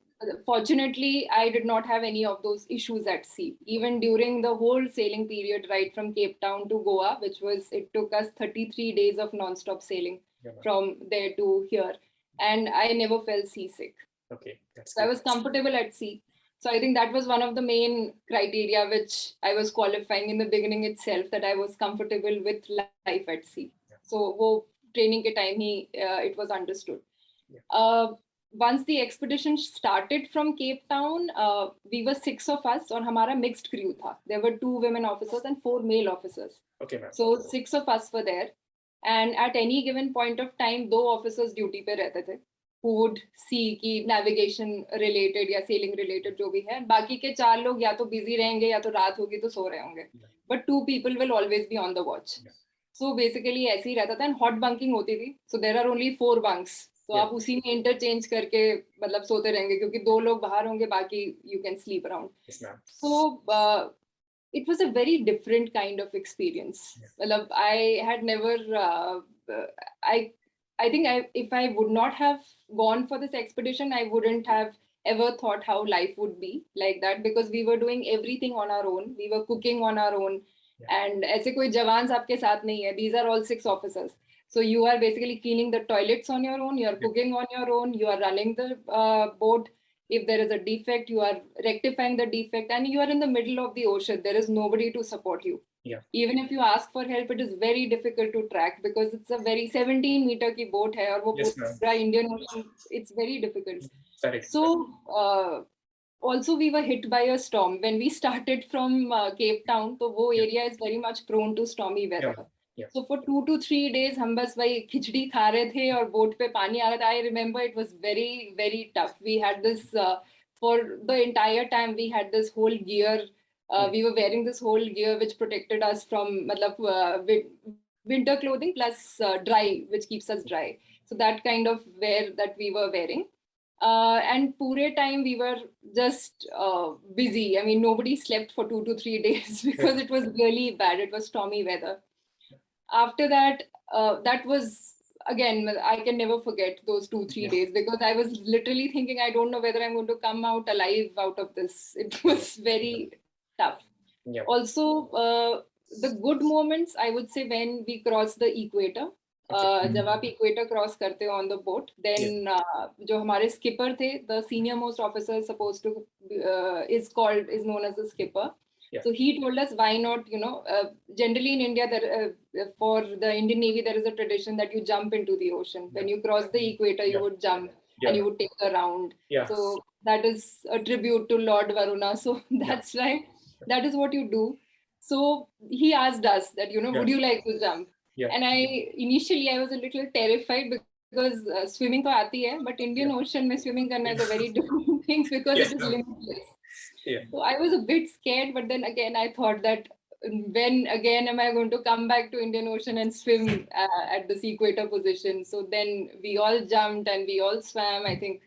fortunately, I did not have any of those issues at sea. Even during the whole sailing period, right from Cape Town to Goa, it took us 33 days of non-stop sailing from there to here. And I never felt seasick. Okay, that's so I was comfortable at sea. So I think that was one of the main criteria which I was qualifying in the beginning itself, that I was comfortable with life at sea. So wo training ke time hi it was understood. Once the expedition started from Cape Town, we were 6 of us, and hamara mixed crew tha. There were 2 women officers and 4 male officers. Okay, ma'am. So 6 of us were there, and at any given point of time, 2 officers duty पे रहते थे, who would see कि navigation related या sailing related जो भी है. बाकी के 4 लोग या तो busy रहेंगे या तो रात होगी तो सो रहे होंगे. But 2 people will always be on the watch. So basically ऐसे ही रहता था, and hot bunking होती थी. So there are only 4 bunks. तो आप उसी में interchange करके मतलब सोते रहेंगे, क्योंकि 2 लोग बाहर होंगे, बाकी you can sleep around. So it was a very different kind of experience. मतलब I had never I think if I would not have gone for this expedition, I wouldn't have ever thought how life would be like that, because we were doing everything on our own. We were cooking on our own. And ऐसे कोई जवान आपके साथ नहीं है. These are all 6 officers. So you are basically cleaning the toilets on your own. You are cooking on your own. You are running the boat. If there is a defect, you are rectifying the defect, and you are in the middle of the ocean. There is nobody to support you. Yeah. Even if you ask for help, it is very difficult to track because it's a very 17-meter की boat है और वो Yes, ma'am. पूरा Indian Ocean, it's very difficult. Correct. So also we were hit by a storm when we started from Cape Town. तो वो area is very much prone to stormy weather. Yeah. So for 2 to 3 days हम बस वही खिचड़ी खा रहे थे और boat पे पानी आ रहा था. I remember it was very, very tough. We had this for the entire time we had this whole gear. We were wearing this whole gear which protected us from winter clothing plus dry, which keeps us dry. So that kind of wear that we were wearing. And pure time we were just busy. I mean, nobody slept for 2 to 3 days because it was really bad. It was stormy weather. After that, that was, again, I can never forget those 2-3 days because I was literally thinking, I don't know whether I'm going to come out alive out of this. It was very tough. Yeah. Also, the good moments, I would say, when we crossed the equator. जब आप equator cross करते हो on the boat then जो हमारे skipper थे the senior most officer suppose to is known as the skipper. So he told us, why not, generally in India, for the Indian Navy, there is a tradition that you jump into the ocean. When you cross the equator, you would jump and you would take a round. So that is a tribute to Lord Varuna. So that's right. That is what you do. So he asked us that, would you like to jump? And initially I was a little terrified because swimming to aati hai, but Indian Ocean mein swimming karna is a very different thing because it is limitless. So I was a bit scared, but then again I thought that when again am I going to come back to Indian Ocean and swim at this equator position? So then we all jumped and we all swam. I think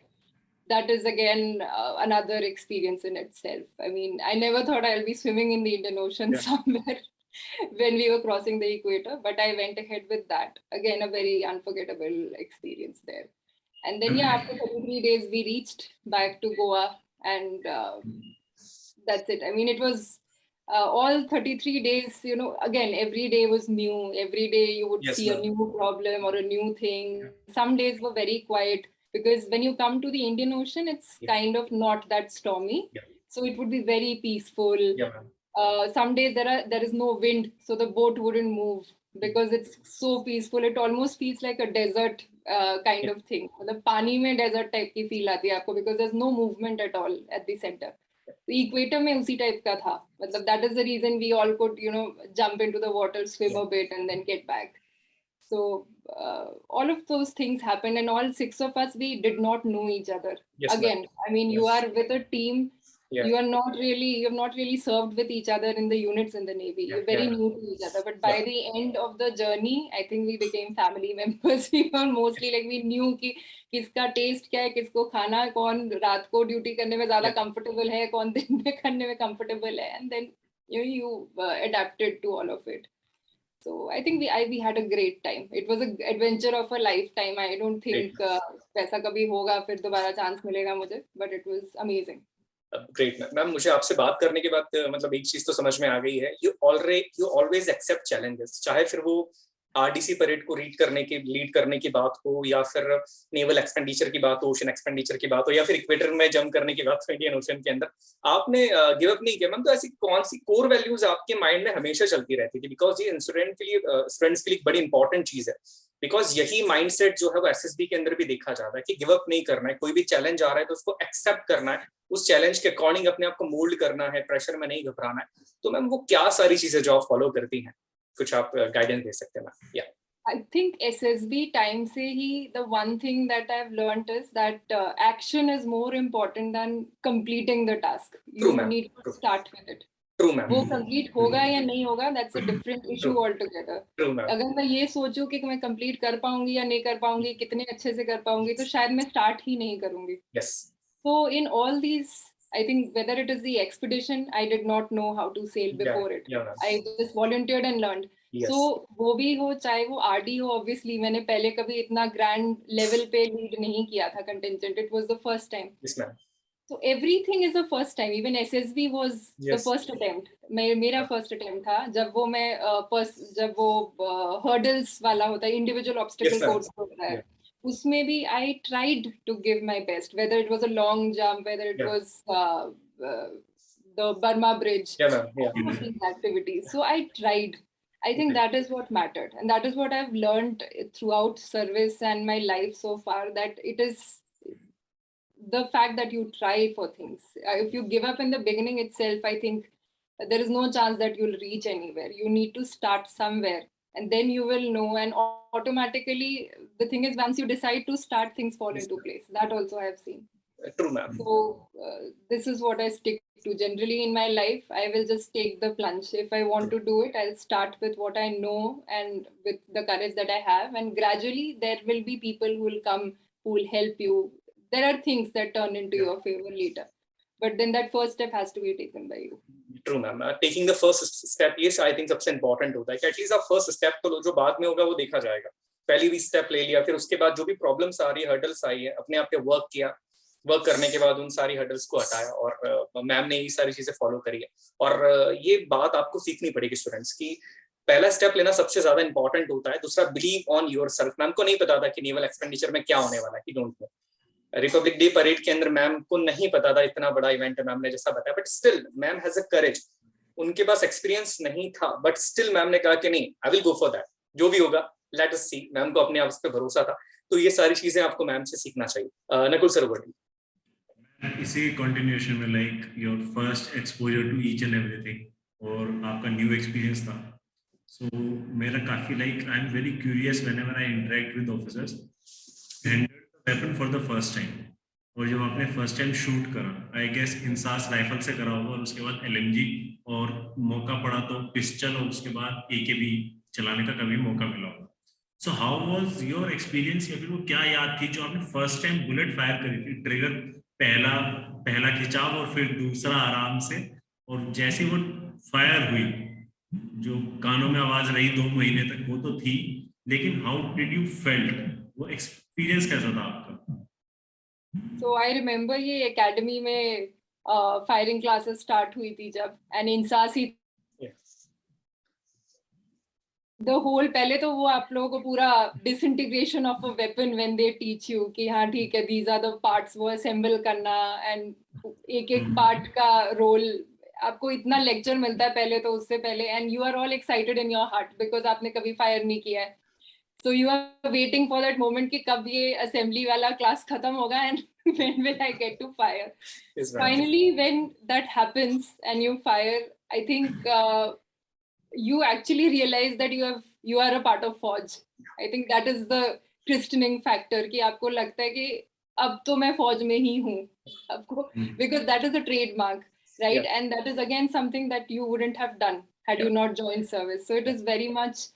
that is again another experience in itself. I mean, I never thought I'll be swimming in the Indian Ocean somewhere when we were crossing the equator, but I went ahead with that. Again, a very unforgettable experience there. And then after 33 days, we reached back to Goa, and that's it. I mean, it was all 33 days, again, every day was new. Every day you would see a new problem or a new thing. Some days were very quiet because when you come to the Indian Ocean, it's kind of not that stormy. So it would be very peaceful. Some days there is no wind, so the boat wouldn't move because it's so peaceful. It almost feels like a desert kind of thing. The pani mein desert type ki feel aati hai aapko because there's no movement at all at the center. The equator में उसी type का था. मतलब that is the reason we all could jump into the water, swim a bit, and then get back. So all of those things happened, and all 6 of us, we did not know each other. Again, I mean, you are with a team. You have not really served with each other in the units in the Navy. You're very new to each other. But by the end of the journey, I think we became family members. We were mostly like, we knew कि किसका test क्या है, किसको खाना है, कौन रात को ड्यूटी करने में ज्यादा कंफर्टेबल है, कौन दिन में करने में कंफर्टेबल है, and then you adapted to all of it. So I think we had a great time. It was an adventure of a lifetime. I don't think वैसा कभी होगा फिर दोबारा चांस मिलेगा मुझे, but it was amazing. Great ma'am, मुझे आपसे बात करने के बाद मतलब एक चीज तो समझ में आ गई है, यू ऑलवेज एक्सेप्ट चैलेंजेस, चाहे फिर वो आरडीसी परेड को लीड करने की बात हो, या फिर नेवल एक्सपेंडिचर की बात हो, ओशन एक्सपेंडिचर की बात हो, या फिर इक्वेटर में जंप करने की बात हो इंडियन ओशन के अंदर, आपने गिव अप नहीं किया मैम. तो ऐसी कौन सी कोर वैल्यूज आपके माइंड में हमेशा चलती रहती थी? बिकॉज ये स्टूडेंट के लिए स्टूडेंट्स के लिए बड़ी इंपॉर्टेंट चीज है, बिकॉज यही माइंडसेट जो है वो एसएसबी के अंदर भी देखा जाता है कि गिव अप नहीं करना है. कोई भी चैलेंज आ रहा है तो उसको एक्सेप्ट करना है, उस चैलेंज के अकॉर्डिंग अपने आप को मोल्ड करना है, प्रेशर में नहीं घबराना है. तो मैम वो क्या सारी चीजें जो आप फॉलो करती हैं, कुछ आप गाइडेंस दे सकते हैं मैम? या I think SSB time से ही the one thing that I've learned is that action is more important than completing the task. You need to start with it. True, ma'am. वो complete होगा या नहीं होगा, that's a different issue altogether. True, ma'am. अगर मैं ये सोचूं कि मैं complete कर पाऊंगी या नहीं कर पाऊंगी, कितने अच्छे से कर पाऊंगी, तो शायद मैं start ही नहीं करूंगी. Yes. So in all these, I think whether it is the expedition, I did not know how to sail before it. I just volunteered and learned. Yes. So वो भी हो, चाहे वो आरडी हो, obviously मैंने पहले कभी इतना grand level पे lead नहीं किया था contingent. It was the first time. Yes, ma'am. So everything is the first time. Even SSB was the first attempt. मेरा first attempt था जब वो मैं जब वो hurdles वाला होता है, individual obstacle course होता है, उसमें भी I tried to give my best. Whether it was a long jump, whether it was the Burma Bridge, Yeah, ma'am. Yeah. all of these activities. So I tried. I think that is what mattered. And that is what I've learned throughout service and my life so far, that it is the fact that you try for things. If you give up in the beginning itself, I think there is no chance that you'll reach anywhere. You need to start somewhere, and then you will know. And automatically, the thing is, once you decide to start, things fall into place. That also I have seen. True, ma'am. So this is what I stick to. Generally in my life, I will just take the plunge. If I want to do it, I'll start with what I know and with the courage that I have. And gradually, there will be people who will come, who will help you. There are things that turn into your favor later. But then that first step has to be taken by you. True, ma'am. Taking the first step, yes, I think सबसे important होता है कि at least आप first step तो लो, जो बाद में होगा वो देखा जाएगा. पहली भी step ले लिया, फिर उसके बाद जो भी problems आ रही है, hurdles आई है, अपने आप पे work किया, वर्क करने के बाद उन सारी हर्डल्स को हटाया, और मैम ने ये सारी चीजें फॉलो करी है. और ये बात आपको सीखनी पड़ेगी स्टूडेंट्स की, पहला स्टेप लेना सबसे ज्यादा इंपॉर्टेंट होता है. दूसरा, बिलीव ऑन योरसेल्फ. मैम को नहीं पता था कि नेवल एक्सपेंडिचर में क्या होने वाला है, don't know. Republic day parade के अंदर मैम को नहीं पता था इतना बड़ा इवेंट है, मैम ने जैसा बताया, but still ma'am has a courage. उनके पास एक्सपीरियंस नहीं था, बट स्टिल मैम ने कहा कि नहीं, I will go for that, जो भी होगा लेट अस सी. मैम को अपने आप पे भरोसा था. तो ये सारी चीजें आपको मैम से सीखना चाहिए. नकुल सर, वर्ड इसी कंटिन्यूएशन में like your first exposure to each and everything और आपका न्यू एक्सपीरियंस था. सो मेरा काफी like I am very curious whenever I interact with officers handled the weapon for the first time. और जब आपने फर्स्ट टाइम शूट करा, I guess INSAS rifle से करा होगा, और उसके बाद एलएमजी, और मौका पड़ा तो पिस्टल, और उसके बाद एके भी चलाने का कभी मौका मिला होगा. So how was your experience, या फिर वो क्या याद थी जो आपने फर्स्ट टाइम बुलेट फायर करी थी, ट्रिगर पहला खिंचाव और फिर दूसरा आराम से, और जैसे वो फायर हुई, जो कानों में आवाज रही 2 महीने तक वो तो थी, लेकिन हाउ डिड यू फेल्ट, वो एक्सपीरियंस कैसा था आपका? So I remember ये एकेडमी में फायरिंग क्लासेस स्टार्ट हुई थी जब, एंड इंसास ही द होल, पहले तो वो आप लोगों को पूरा disintegration of a weapon when they teach you कि हाँ ठीक है, दीज आर द पार्ट्स, वो असेंबल करना, एंड एक एक पार्ट का रोल आपको इतना लेक्चर मिलता है पहले तो, उससे पहले, and you are all excited in your heart because आपने कभी फायर नहीं किया है. So you are waiting for that moment कि कब ये असेंबली वाला क्लास खत्म होगा and when will I get to fire. Finally, when that happens and you fire, I think you actually realize that you are a part of फौज. I think that is the christening factor कि आपको लगता है कि अब तो मैं फौज में ही हूँ आपको, because that is a trademark, right? Yeah. And that is again something that you wouldn't have done had you not joined service. So it is very much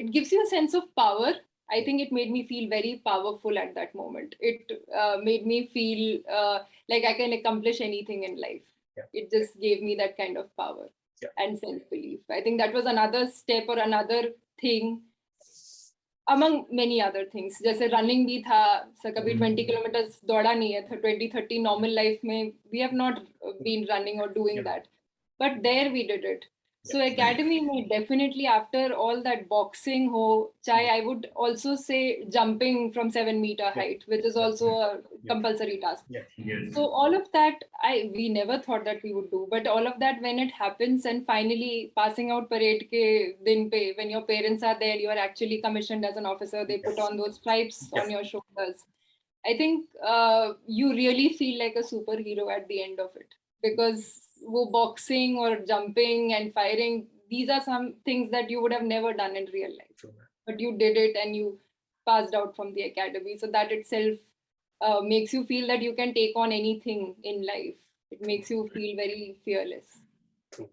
it gives you a sense of power. I think it made me feel very powerful at that moment. It made me feel like I can accomplish anything in life. Yeah. It just gave me that kind of power and self-belief. I think that was another step or another thing among many other things. जैसे running भी था, so कभी 20 kilometers दौड़ा नहीं है, 20-30 normal life में we have not been running or doing that. But there we did it. So academy में definitely after all that boxing हो, चाहे I would also say jumping from 7-meter height, which is also a compulsory task. Yes. So all of that we never thought that we would do, but all of that when it happens and finally passing out parade के दिन पे, when your parents are there, you are actually commissioned as an officer, they put on those stripes on your shoulders. I think you really feel like a superhero at the end of it, because वो boxing or jumping and firing, these are some things that you would have never done in real life. True. But you did it and you passed out from the academy. So that itself makes you feel that you can take on anything in life. It makes you feel very fearless. True.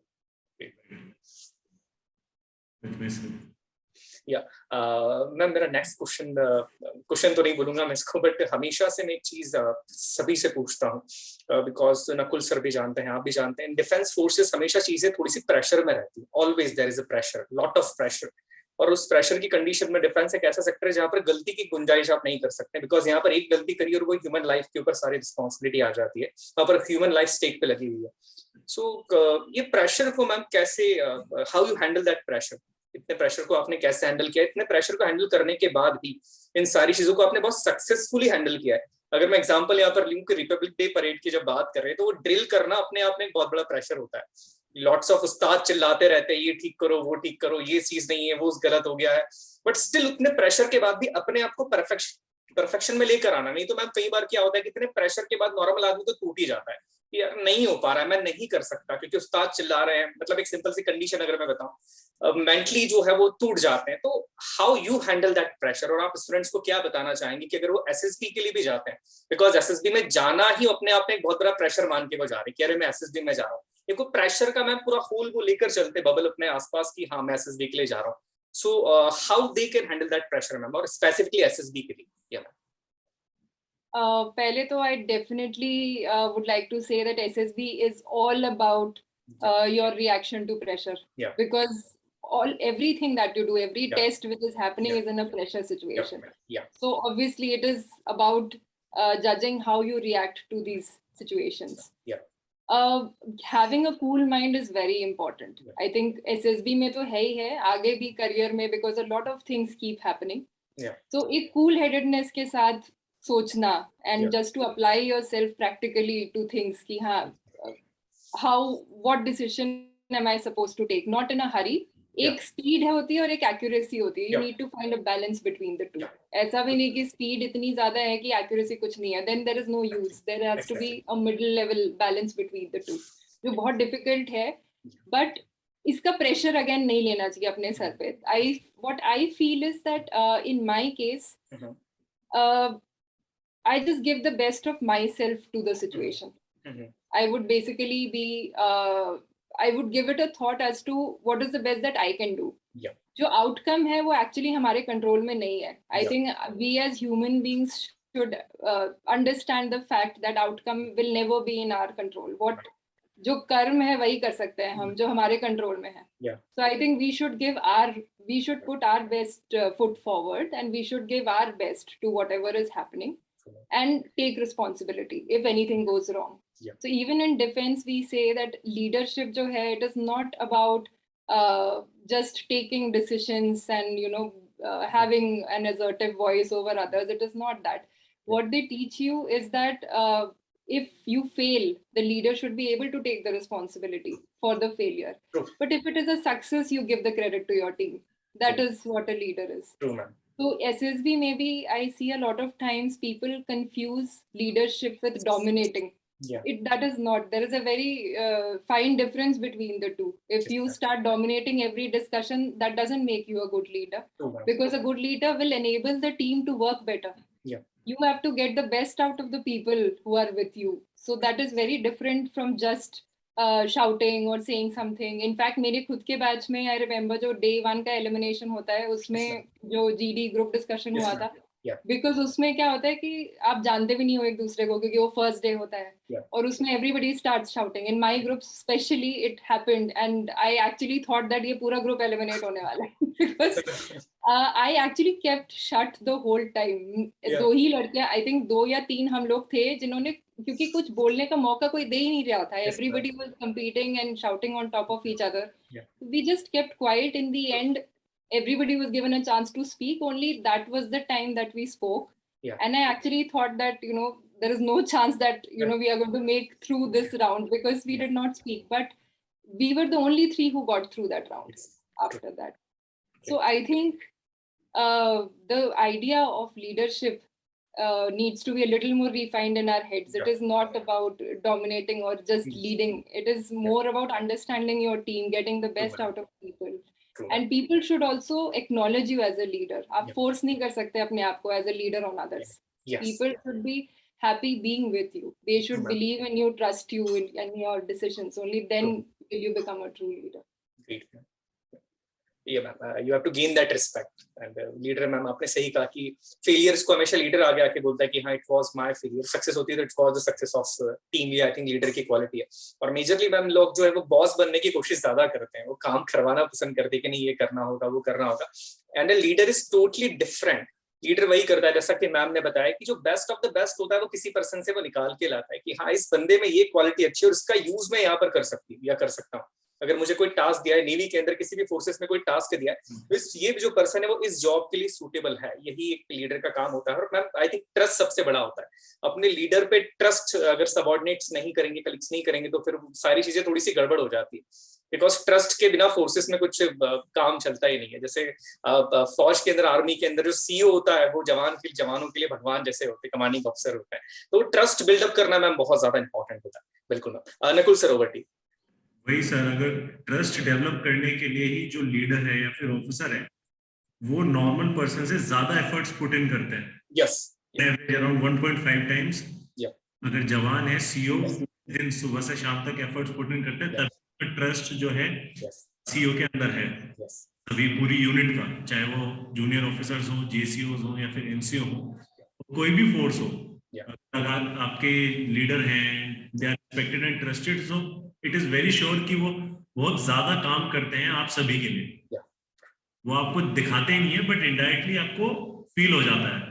Ma'am, मेरा next question तो नहीं बोलूंगा मैं इसको, but हमेशा से मैं एक चीज सभी से पूछता हूँ, बिकॉज नकुल सर भी जानते हैं, आप भी जानते हैं, डिफेंस फोर्सेस हमेशा चीजें थोड़ी सी प्रेशर में रहती है. Always there is a pressure, lot of pressure. और उस प्रेशर की कंडीशन में डिफेंस एक ऐसा सेक्टर है जहाँ पर गलती की गुंजाइश आप नहीं कर सकते, बिकॉज यहाँ पर एक गलती करिए और वो ह्यूमन लाइफ के ऊपर सारी रिस्पॉन्सिबिलिटी आ जाती है, वहाँ पर ह्यूमन लाइफ स्टेक पे लगी हुई है. सो ये प्रेशर को मैम कैसे, how you handle that pressure? इतने प्रेशर को आपने कैसे हैंडल किया? इतने प्रेशर को हैंडल करने के बाद भी इन सारी चीजों को आपने बहुत सक्सेसफुली हैंडल किया है. अगर मैं एग्जांपल यहाँ पर लूं कि रिपब्लिक डे परेड की जब बात कर रहे हैं, तो वो ड्रिल करना अपने आप में एक बहुत बड़ा प्रेशर होता है। लॉट्स ऑफ उस्ताद चिल्लाते रहते हैं, ये ठीक करो, वो ठीक करो, ये चीज नहीं है, वो गलत हो गया है, बट स्टिल उतने प्रेशर के बाद भी अपने आप को परफेक्शन में लेकर आना। नहीं तो मैम कई बार क्या होता है कि इतने प्रेशर के बाद नॉर्मल आदमी तो टूट ही जाता है कि यार नहीं हो पा रहा है, मैं नहीं कर सकता क्योंकि उस्ताद चिल्ला रहे हैं। मतलब एक सिंपल सी कंडीशन अगर मैं बताऊं, मेंटली जो है वो टूट जाते हैं। तो how you handle that pressure, और आप स्टूडेंट्स को क्या बताना चाहेंगे कि अगर वो एसएसबी के लिए भी जाते हैं, बिकॉज एसएसबी में जाना ही अपने आप में एक बहुत बड़ा प्रेशर मान के वो जा रहे हैं कि अरे मैं एसएसबी में जा रहा हूँ, ये कोई प्रेशर का मैम पूरा होल को लेकर चलते बबल अपने आसपास की, हाँ मैं एसएसबी के लिए जा रहा हूँ। So how they can handle that pressure ma'am, और स्पेसिफिकली एसएसबी के लिए? या पहले तो I definitely would like to say that SSB is all about your reaction to pressure. Yeah. Because everything that you do, every Yeah. test which is happening Yeah. is in a pressure situation. Yeah. So obviously it is about judging how you react to these situations. Yeah. Having a cool mind is very important. Yeah. I think SSB में तो है ही है, आगे भी career में, because a lot of things keep happening. Yeah. So एक cool headedness के साथ सोचना and Yeah. just to apply yourself practically to things कि हाँ what decision am I supposed to take, not in a hurry. एक speed है होती है और एक accuracy होती है. You need to find a balance between the two. ऐसा भी नहीं कि speed इतनी ज़्यादा है कि accuracy कुछ नहीं है, then there is no use. There has to be a middle level balance between the two, जो बहुत difficult है, but इसका pressure again नहीं लेना चाहिए अपने सर पे. What I feel is that in my case, I just give the best of myself to the situation. I would basically be, I would give it a thought as to what is the best that I can do. Yeah. जो outcome है वो actually हमारे control में नहीं है. I think we as human beings should understand the fact that outcome will never be in our control. What जो कर्म है वही कर सकते हैं हम, जो हमारे कंट्रोल में है. So I think we should put our best foot forward, and we should give our best to whatever is happening and take responsibility if anything goes wrong. So even in defense we say that leadership जो है, it is not about just taking decisions and having an assertive voice over others. It is not that. What they teach you is that if you fail, the leader should be able to take the responsibility for the failure. True. But if it is a success, you give the credit to your team. That is what a leader is. True, ma'am. So SSB, maybe I see a lot of times people confuse leadership with dominating. That is not. There is a very fine difference between the two. If you start dominating every discussion, that doesn't make you a good leader. True, because a good leader will enable the team to work better. You have to get the best out of the people who are with you. So that is very different from just shouting or saying something. In fact, मेरे खुद के batch में I remember जो day 1 का elimination होता है, उसमें जो GD group discussion हुआ था, because उसमें क्या होता है कि आप जानते भी नहीं हो एक दूसरे को, क्योंकि वो first day होता है, और उसमें everybody starts shouting. In my group especially it happened, and I actually thought that ये पूरा group eliminate होने वाला है because I actually kept shut the whole time. दो ही लड़कियां, I think 2 या 3 हम लोग थे जिन्होंने, क्योंकि कुछ बोलने का मौका कोई दे ही नहीं रहा था. Everybody was competing and shouting on top of each other. We just kept quiet. In the end, everybody was given a chance to speak. Only that was the time that we spoke. And I actually thought that, there is no chance that, we are going to make through this round because we did not speak. But we were the only 3 who got through that round after that. So I think the idea of leadership needs to be a little more refined in our heads. It is not about dominating or just leading. It is more about understanding your team, getting the best out of people. And people should also acknowledge you as a leader. आप force नहीं कर सकते अपने आप को as a leader on others. People should be happy being with you. They should believe in you, trust you in your decisions. Only then will you become a true leader. Great. Yeah, ma'am. You have to gain that respect. And leader, ma'am, आपने सही कहा कि failures को हमेशा leader आगे आके बोलता है कि हाँ, it was my failure. Success होती है तो it was the success of team. ये I think leader की quality है. और majorly मैम लोग जो है वो boss बनने की कोशिश ज्यादा करते हैं. वो काम करवाना पसंद करते हैं कि नहीं ये करना होगा, वो करना होगा. And a leader is totally different. Leader वही करता है, जैसा कि मैम ने बताया कि जो बेस्ट ऑफ द बेस्ट होता है वो किसी पर्सन से वो निकाल के लाता है कि हाँ इस बंदे में ये क्वालिटी अच्छी है और इसका यूज मैं यहाँ पर कर सकती हूँ या कर सकता हूँ. अगर मुझे कोई टास्क दिया है, नेवी के अंदर किसी भी फोर्सेस में कोई टास्क दिया है, ये जो पर्सन है वो इस जॉब के लिए सूटेबल है, यही एक लीडर का काम होता है। और मैम आई थिंक ट्रस्ट सबसे बड़ा होता है। अपने लीडर पे ट्रस्ट अगर सबऑर्डिनेट्स नहीं करेंगे, कलीग्स नहीं करेंगे, तो फिर सारी चीजें थोड़ी सी गड़बड़ हो जाती है, बिकॉज ट्रस्ट के बिना फोर्सेस में कुछ काम चलता ही नहीं है। जैसे फौज के अंदर, आर्मी के अंदर जो सीईओ होता है वो जवानों के लिए भगवान जैसे होते हैं, कमांडिंग ऑफिसर होते हैं, तो ट्रस्ट बिल्डअप करना मैम बहुत ज्यादा इंपॉर्टेंट होता है। बिल्कुल ma'am. Nakul sir, over to. वही सर, अगर ट्रस्ट डेवलप करने के लिए ही जो लीडर है या फिर ऑफिसर है वो नॉर्मल पर्सन से ज्यादा एफर्ट्स पुट इन करते हैं, yes, average around 1.5 times. Yeah. अगर जवान है, सीईओ Yes. दिन सुबह से शाम तक एफर्ट्स पुट इन करते हैं, तब ट्रस्ट जो है Yes. सीईओ के अंदर है, Yes. अभी पूरी यूनिट का, चाहे वो जूनियर ऑफिसर्स हो, जेसीओ हो या फिर एनसीओ हो, कोई भी फोर्स हो, अगर आपके लीडर हैं, they are respected and trusted, so it is very sure कि वो बहुत ज्यादा काम करते हैं आप सभी के लिए। वो आपको दिखाते ही नहीं है, बट इनडायरेक्टली आपको फील हो जाता है।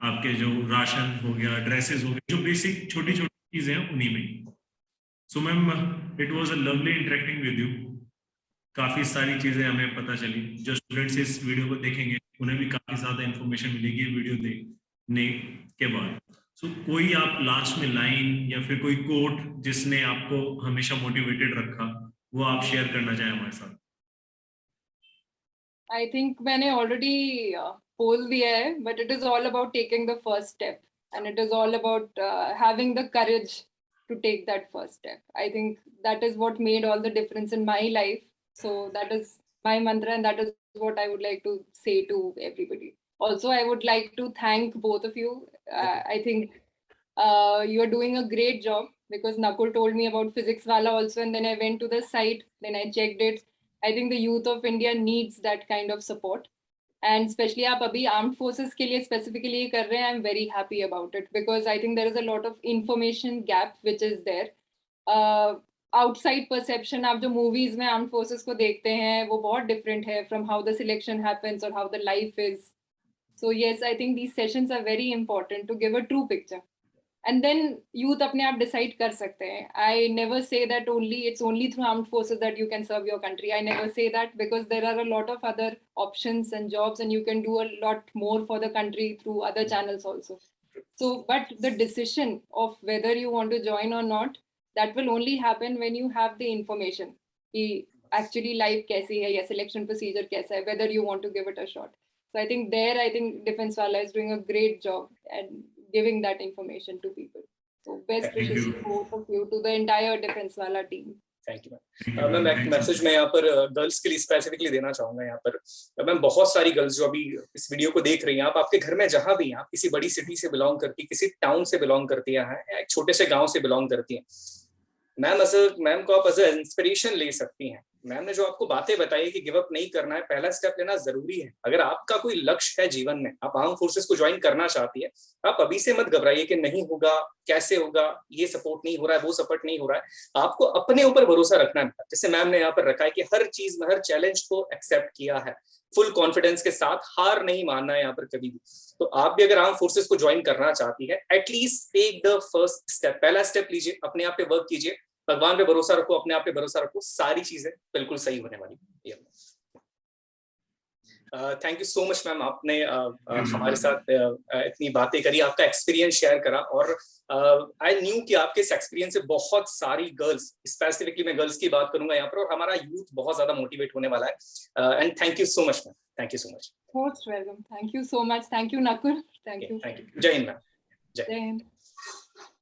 आपके जो राशन हो गया, ड्रेसेस हो गए, जो बेसिक छोटी छोटी चीजें हैं उन्हीं में। So ma'am, it was a lovely interacting with you. काफी सारी चीजें हमें पता चली। जो स्टूडेंट्स इस वीडियो को देखेंगे उन्हें भी काफी ज्यादा इंफॉर्मेशन मिलेगी वीडियो देखने के बाद। सो कोई आप लास्ट में लाइन या फिर कोई कोट जिसने आपको हमेशा मोटिवेटेड रखा, वो आप शेयर करना चाहें हमारे साथ? I think मैंने already बोल दिया है, but it is all about taking the first step, and it is all about having the courage to take that first step. I think that is what made all the difference in my life. So that is my mantra, and that is what I would like to say to everybody. Also, I would like to thank both of you. I think you are doing a great job, because Nakul told me about physics wala also, and then I went to the site, then I checked it. I think the youth of India needs that kind of support, and especially आप अभी armed forces के लिए specifically कर रहे हैं. I'm very happy about it, because I think there is a lot of information gap which is there. Outside perception, आप जो movies में armed forces को देखते हैं वो बहुत different है from how the selection happens or how the life is. So yes, I think these sessions are very important to give a true picture. And then youth अपने आप decide कर सकते हैं. I never say that it's only through armed forces that you can serve your country. I never say that, because there are a lot of other options and jobs, and you can do a lot more for the country through other channels also. So, but the decision of whether you want to join or not, that will only happen when you have the information. कि actually life कैसी है या selection procedure कैसा है, whether you want to give it a shot. So I think Defense Wala is doing a great job and giving that information to people. So best wishes to both of you, to the entire Defense Wala team. Thank you ma'am. मैं एक message मैं यहाँ पर girls के लिए specifically देना चाहूंगा। यहाँ पर मैम बहुत सारी गर्ल्स जो अभी इस वीडियो को देख रही हैं, आप आपके घर में जहां भी हैं, आप किसी बड़ी सिटी से बिलोंग करती, किसी टाउन से बिलोंग करती हैं, या एक छोटे से गांव से बिलोंग करती हैं, मैम को आप एज ए इंस्पिरेशन ले सकती हैं। मैम ने जो आपको बातें बताई कि गिव अप नहीं करना है, पहला स्टेप लेना जरूरी है। अगर आपका कोई लक्ष्य है जीवन में, आप आर्म फोर्सेस को ज्वाइन करना चाहती है, आप अभी से मत घबराइए कि नहीं होगा, कैसे होगा, ये सपोर्ट नहीं हो रहा है, वो सपोर्ट नहीं हो रहा है। आपको अपने ऊपर भरोसा रखना है, जैसे मैम ने यहाँ पर रखा है कि हर चीज में, हर चैलेंज को एक्सेप्ट किया है फुल कॉन्फिडेंस के साथ, हार नहीं मानना है यहाँ पर कभी भी। तो आप भी अगर आर्म फोर्सेस को ज्वाइन करना चाहती है, at least take the first step, पहला स्टेप लीजिए, अपने आप पे वर्क कीजिए, भगवान पे भरोसा रखो, अपने आप पे भरोसा रखो, सारी चीजें बिल्कुल सही होने वाली है। Thank you so much ma'am, आपने हमारे साथ इतनी बातें करी, आपका एक्सपीरियंस शेयर करा, और आई न्यू कि आपके इस एक्सपीरियंस से बहुत सारी गर्ल्स, स्पेसिफिकली मैं गर्ल्स की बात करूंगा यहाँ पर, और हमारा यूथ बहुत ज्यादा मोटिवेट होने वाला है। And thank you so much ma'am, thank you so much. Most welcome. Thank you so much. Thank you, Nakul. Thank you. जय हिंद मैम। Jai Hind.